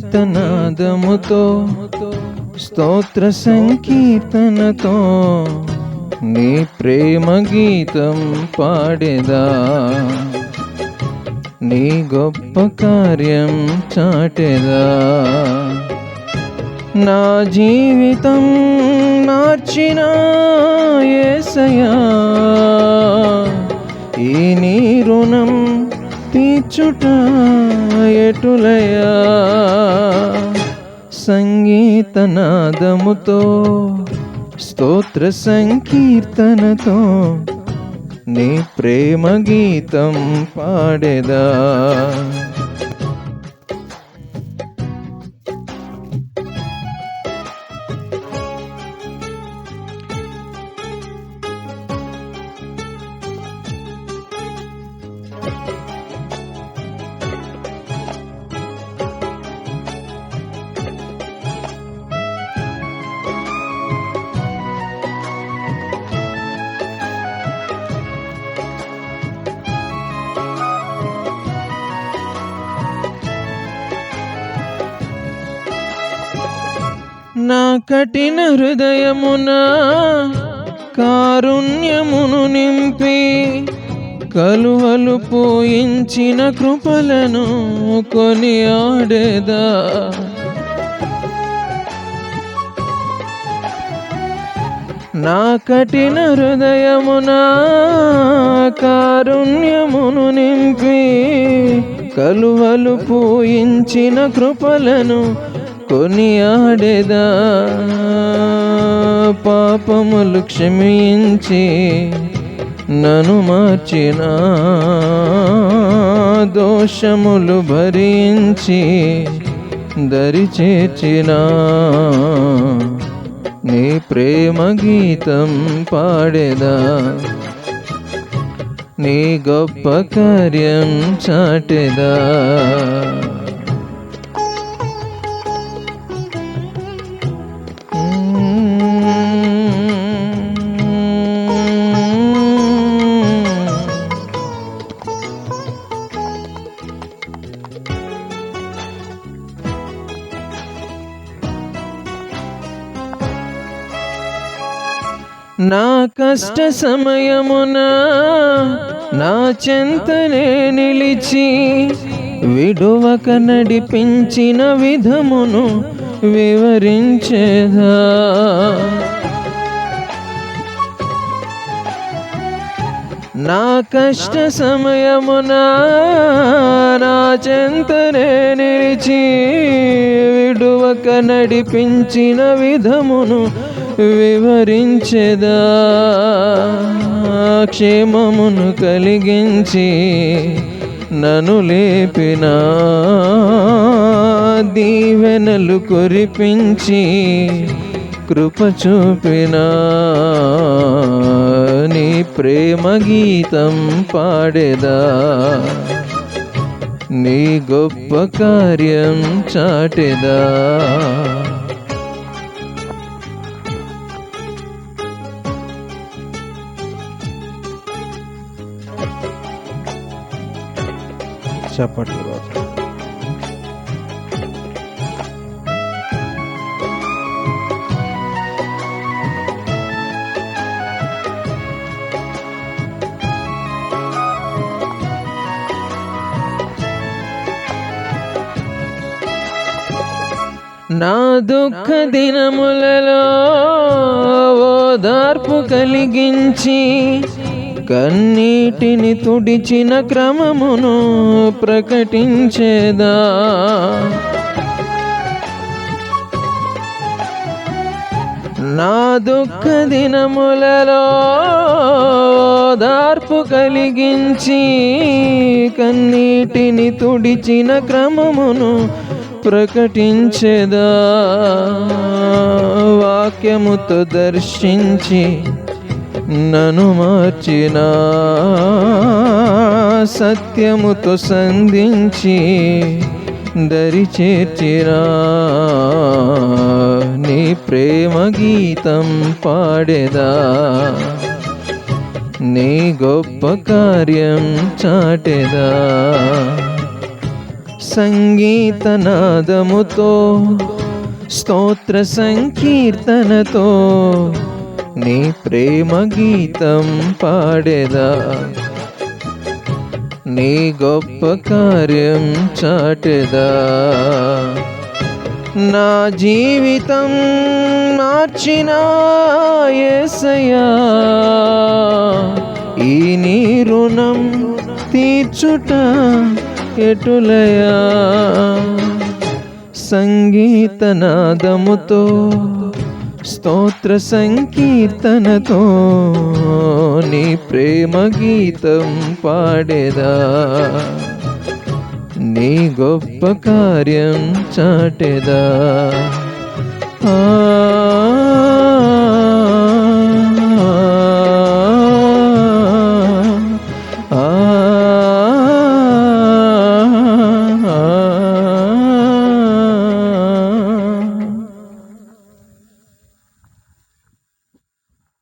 సంగీతనాదముతో స్తోత్ర సంకీర్తనతో నీ ప్రేమ గీతం పాడేదా, నీ గొప్ప కార్యం చాటేదా. నా జీవితం మార్చిన యేసయ్యా, ఈ నీ రుణం తీర్చుట ఎటులయా. సంగీతనాదముతో స్తోత్ర సంకీర్తనతో నీ ప్రేమ గీతం పాడేదా. నా కఠిన హృదయమున కారుణ్యమును నింపి కలువలు పోయించిన కృపలను కొనియాడేదా. నా కఠిన హృదయమున కారుణ్యమును నింపి కలువలు పోయించిన కృపలను కొనియాడేదా. పాపములు క్షమించి నన్ను మార్చిన, దోషములు భరించి దరి చేర్చిన నీ ప్రేమ గీతం పాడేదా, నీ గొప్ప కార్యం చాటేదా. నా కష్ట సమయమున నా చెంతనే నిలిచి విడువక నడిపించిన విధమును వివరించేదా. నా కష్ట సమయమున నా చెంతనే నిలిచి విడువక నడిపించిన విధమును వివరించెదా. క్షేమమును కలిగించి నన్ను లేపిన, దీవెనలు కురిపించి కృప చూపిన నీ ప్రేమ గీతం పాడేదా, నీ గొప్ప కార్యం చాటేదా. చప్పట్లు. నా దుఃఖ దినములలో ఓదార్పు కలిగించి కన్నీటిని తుడిచిన క్రమమును ప్రకటించేదా. నా దుఃఖ దినములలో ఓదార్పు కలిగించి కన్నీటిని తుడిచిన క్రమమును ప్రకటించెదా. వాక్యముతో దర్శించి నన్ను మార్చిన, సత్యముతో సంధించి దరి చేర్చిన నీ ప్రేమ గీతం పాడేదా. నీ గొప్ప కార్యం చాటెదా. సంగీతనాదముతో స్తోత్ర సంకీర్తనతో నీ ప్రేమ గీతం పాడేదా. నీ గొప్ప కార్యం చాటెదా. నా జీవితం మార్చిన యేసయ్యా, ఈ నీ రుణం తీర్చుట ఎటులయా. సంగీతనాదముతో స్తోత్ర సంకీర్తనతో నీ ప్రేమ గీతం పాడేదా. నీ గొప్ప కార్యం చాటెదా.